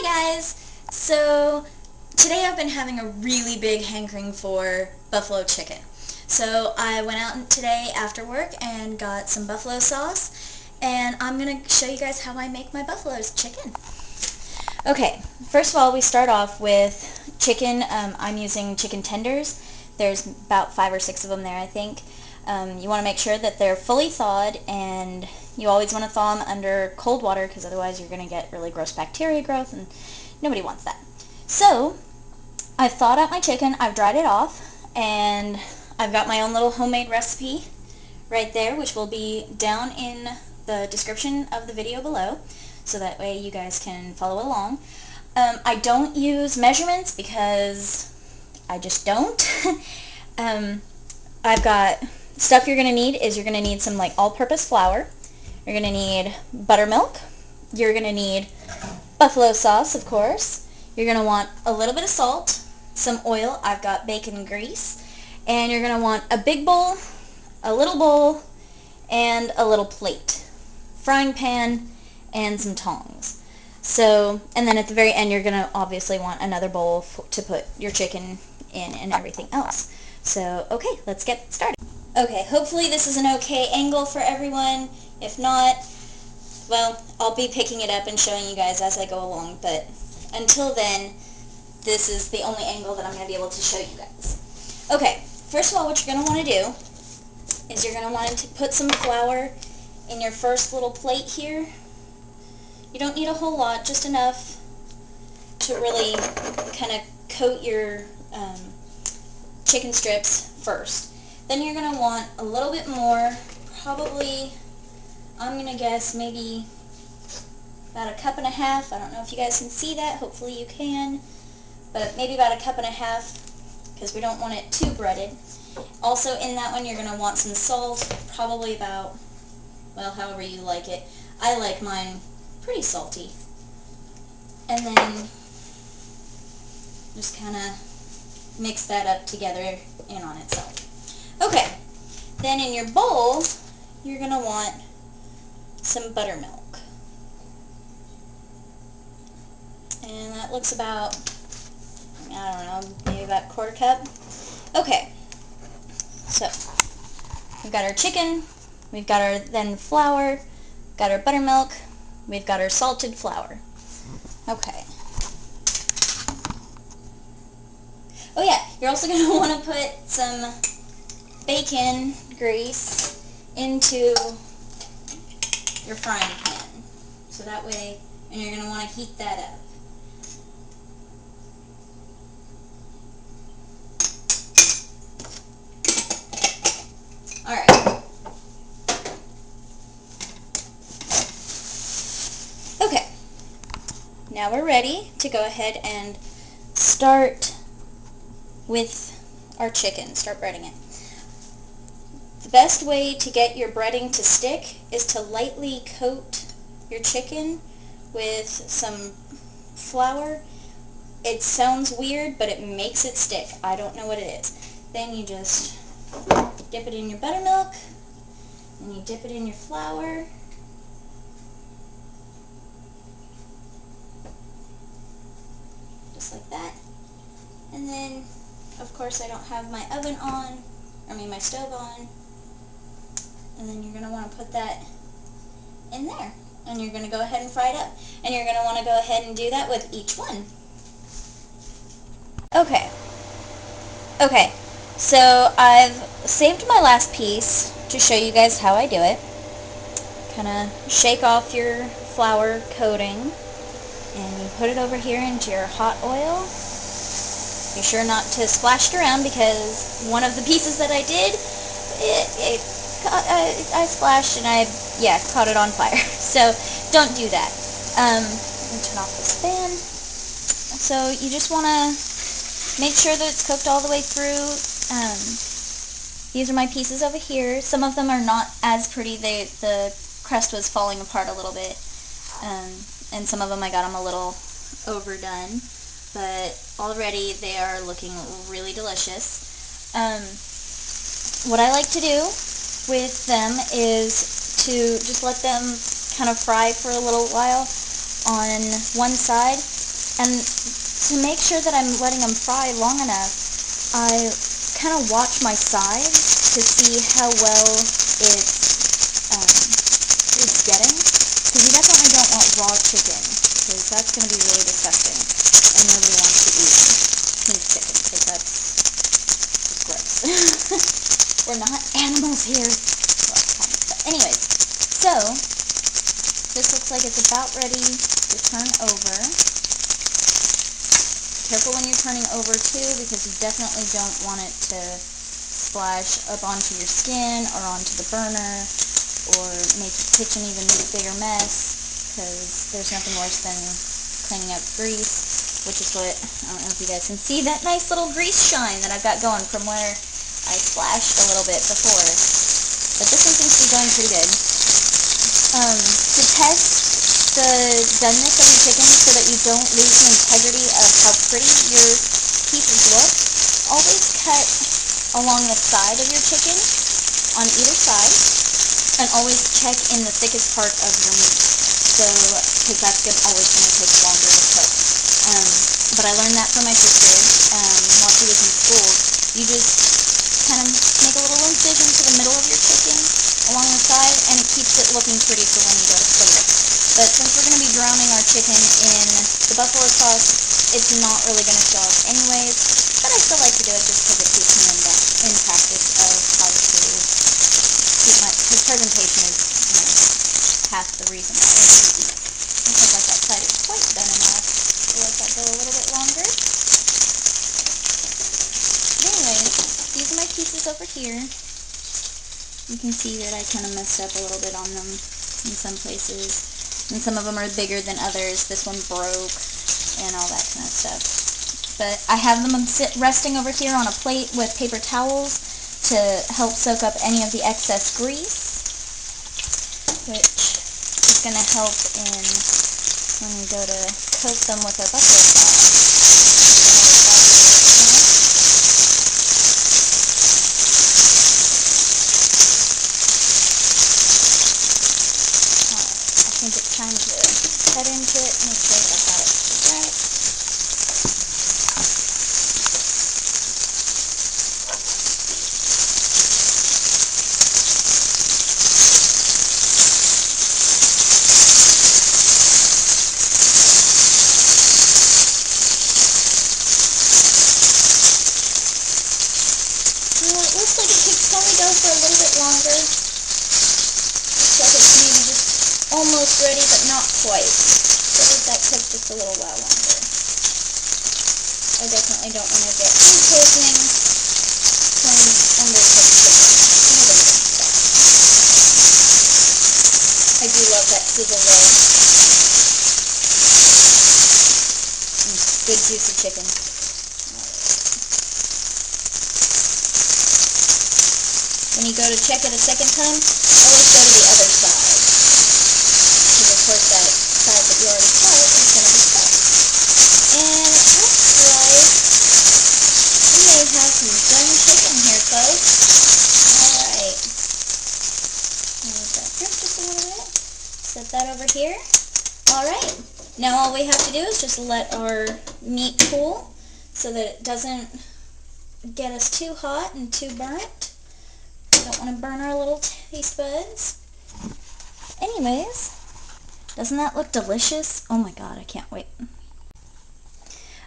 Hi guys! So today I've been having a really big hankering for buffalo chicken. So I went out today after work and got some buffalo sauce, and I'm going to show you guys how I make my buffalo chicken. Okay, first of all we start off with chicken. I'm using chicken tenders. There's about 5 or 6 of them there, I think. You want to make sure that they're fully thawed, and you always want to thaw them under cold water because otherwise you're going to get really gross bacteria growth, and nobody wants that. So I've thawed out my chicken, I've dried it off, and I've got my own little homemade recipe right there, which will be down in the description of the video below, so that way you guys can follow along. I don't use measurements because I just don't. I've got stuff you're going to need is you're going to need some like all-purpose flour. You're going to need buttermilk. You're going to need buffalo sauce, of course. You're going to want a little bit of salt, some oil. I've got bacon grease. And you're going to want a big bowl, a little bowl, and a little plate, frying pan, and some tongs. So, and then at the very end you're going to obviously want another bowl to put your chicken in and everything else. So, okay, let's get started. Okay, hopefully this is an okay angle for everyone. If not, well, I'll be picking it up and showing you guys as I go along, but until then, this is the only angle that I'm going to be able to show you guys. Okay, first of all, what you're going to want to do is you're going to want to put some flour in your first little plate here. You don't need a whole lot, just enough to really kind of coat your chicken strips first. Then you're going to want a little bit more, probably, I'm going to guess maybe about 1.5 cups. I don't know if you guys can see that, hopefully you can, but maybe about 1.5 cups because we don't want it too breaded. Also in that one you're going to want some salt, probably about, well, however you like it. I like mine pretty salty. And then just kind of mix that up together in on itself. Okay, then in your bowl, you're going to want some buttermilk. And that looks about, I don't know, maybe about 1/4 cup. Okay, so we've got our chicken, we've got our then flour, got our buttermilk, we've got our salted flour. Okay. Oh yeah, you're also going to want to put some bacon grease into your frying pan. So that way, and you're going to want to heat that up. Alright. Okay. Now we're ready to go ahead and start with our chicken. Start breading it. The best way to get your breading to stick is to lightly coat your chicken with some flour. It sounds weird, but it makes it stick. I don't know what it is. Then you just dip it in your buttermilk, and you dip it in your flour. Just like that. And then, of course, I don't have my oven on, my stove on. And then you're going to want to put that in there. And you're going to go ahead and fry it up. And you're going to want to go ahead and do that with each one. Okay. Okay. So I've saved my last piece to show you guys how I do it. Kind of shake off your flour coating. And you put it over here into your hot oil. Be sure not to splash it around because one of the pieces that I did, I splashed and I caught it on fire. So don't do that. Let me turn off this fan. So you just want to make sure that it's cooked all the way through. These are my pieces over here. Some of them are not as pretty. The crust was falling apart a little bit. And some of them I got them a little overdone. But already they are looking really delicious. What I like to do with them is to just let them kind of fry for a little while on one side, And to make sure that I'm letting them fry long enough, I kind of watch my sides to see how well it's getting. Because you definitely don't want raw chicken, because that's going to be really disgusting, and nobody wants to eat pink chicken, because that's just gross. We're not animals here. Well, kind of, but anyways, so this looks like it's about ready to turn over. Careful when you're turning over too, because you definitely don't want it to splash up onto your skin or onto the burner or make your kitchen even a bigger mess, because there's nothing worse than cleaning up grease, which is what, I don't know if you guys can see that nice little grease shine that I've got going from where I splashed a little bit before. But this one seems to be going pretty good. To test the doneness of your chicken so that you don't lose the integrity of how pretty your pieces look, always cut along the side of your chicken on either side, and always check in the thickest part of your meat. So, because that's always going to take longer to cook. But I learned that from my sister while she was in school. You just kind of make a little incision to the middle of your chicken along the side, and it keeps it looking pretty for when you go to plate it. But since we're going to be drowning our chicken in the buffalo sauce, it's not really going to show up anyways. But I still like to do it just because it keeps me in practice of how to keep my, because presentation is, half the reason why I can eat. I don't look like that side is quite done enough to let that go a little bit longer. But anyways, these are my pieces over here. You can see that I kind of messed up a little bit on them in some places. And some of them are bigger than others. This one broke and all that kind of stuff. But I have them resting over here on a plate with paper towels to help soak up any of the excess grease, which is going to help in when we go to coat them with our buffalo sauce. I think it's time to cut into it, make sure that I got it right. Well, it looks like it could probably go for a little bit longer. Looks like it's maybe just almost ready, but not quite. So let that cook just a little while longer. I definitely don't want to get food poisoning from undercooked chicken. Nobody wants that. I do love that sizzle though. Good juicy chicken. When you go to check it a second time, always go to the other side. Because of course that side that you already cut is going to be cut. And it looks like we may have some done chicken here, folks. Alright. Let that drip just a little bit. Set that over here. Alright. Now all we have to do is just let our meat cool so that it doesn't get us too hot and too burnt. Don't want to burn our little taste buds. Anyways, doesn't that look delicious? Oh my god, I can't wait.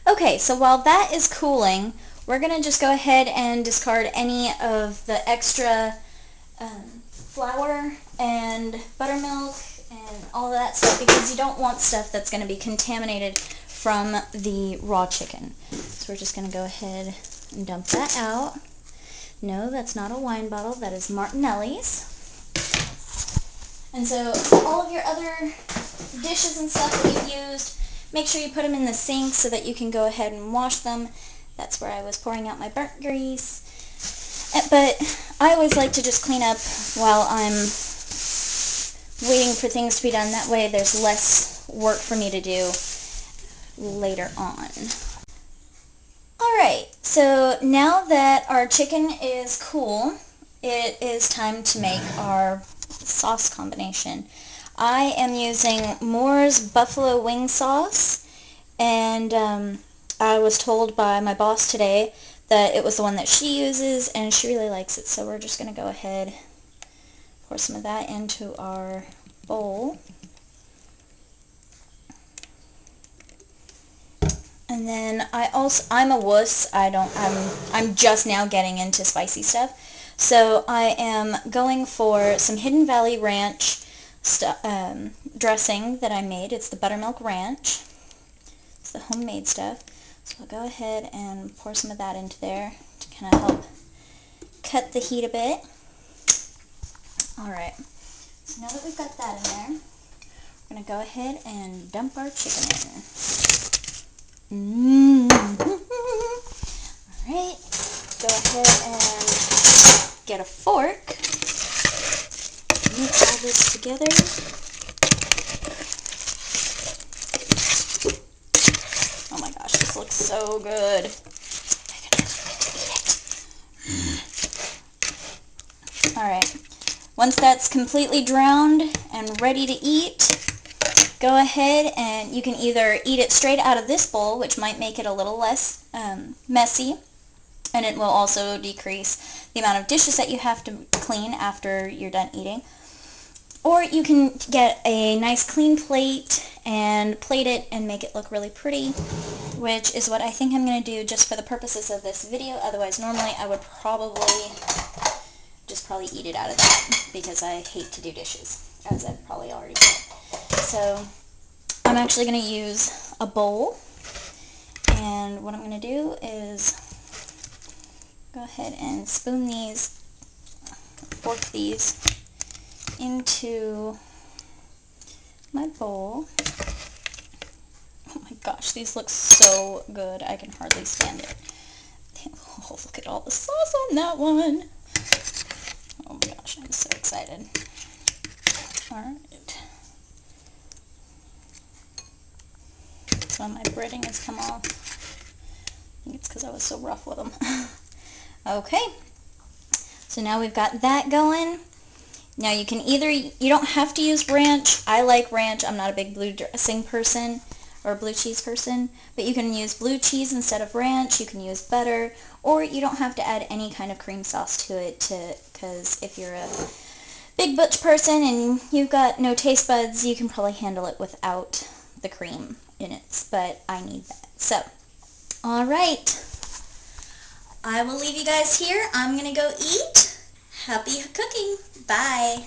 Okay, so while that is cooling, we're going to just go ahead and discard any of the extra flour and buttermilk and all that stuff, because you don't want stuff that's going to be contaminated from the raw chicken. So we're just going to go ahead and dump that out. No, that's not a wine bottle. That is Martinelli's. And so all of your other dishes and stuff that you've used, make sure you put them in the sink so that you can go ahead and wash them. That's where I was pouring out my burnt grease. But I always like to just clean up while I'm waiting for things to be done. That way there's less work for me to do later on. Alright, so now that our chicken is cool, it is time to make our sauce combination. I am using Moore's buffalo wing sauce, and and I was told by my boss today that it was the one that she uses, and she really likes it, so we're just going to go ahead, pour some of that into our bowl. And then I'm a wuss. I'm just now getting into spicy stuff. So I am going for some Hidden Valley Ranch dressing that I made. It's the Buttermilk Ranch. It's the homemade stuff. So I'll go ahead and pour some of that into there to kind of help cut the heat a bit. Alright, so now that we've got that in there, we're going to go ahead and dump our chicken in. Alright, go ahead and get a fork. Mix all this together. Oh my gosh, this looks so good. Alright, once that's completely drowned and ready to eat, go ahead and you can either eat it straight out of this bowl, which might make it a little less messy, and it will also decrease the amount of dishes that you have to clean after you're done eating. Or you can get a nice clean plate and plate it and make it look really pretty, which is what I think I'm going to do just for the purposes of this video. Otherwise, normally I would probably eat it out of that because I hate to do dishes, as I've probably already said. So I'm actually going to use a bowl, and what I'm going to do is go ahead and spoon these, fork these into my bowl. Oh my gosh, these look so good. I can hardly stand it. Oh, look at all the sauce on that one. Oh my gosh, I'm so excited. Alright. So my breading has come off. I think it's because I was so rough with them. Okay. So now we've got that going. Now you can either, you don't have to use ranch. I like ranch. I'm not a big blue dressing person or blue cheese person, but you can use blue cheese instead of ranch. You can use butter, or you don't have to add any kind of cream sauce to it, because if you're a big butch person and you've got no taste buds, you can probably handle it without the cream in it, but I need that. So, alright, I will leave you guys here. I'm going to go eat. Happy cooking. Bye.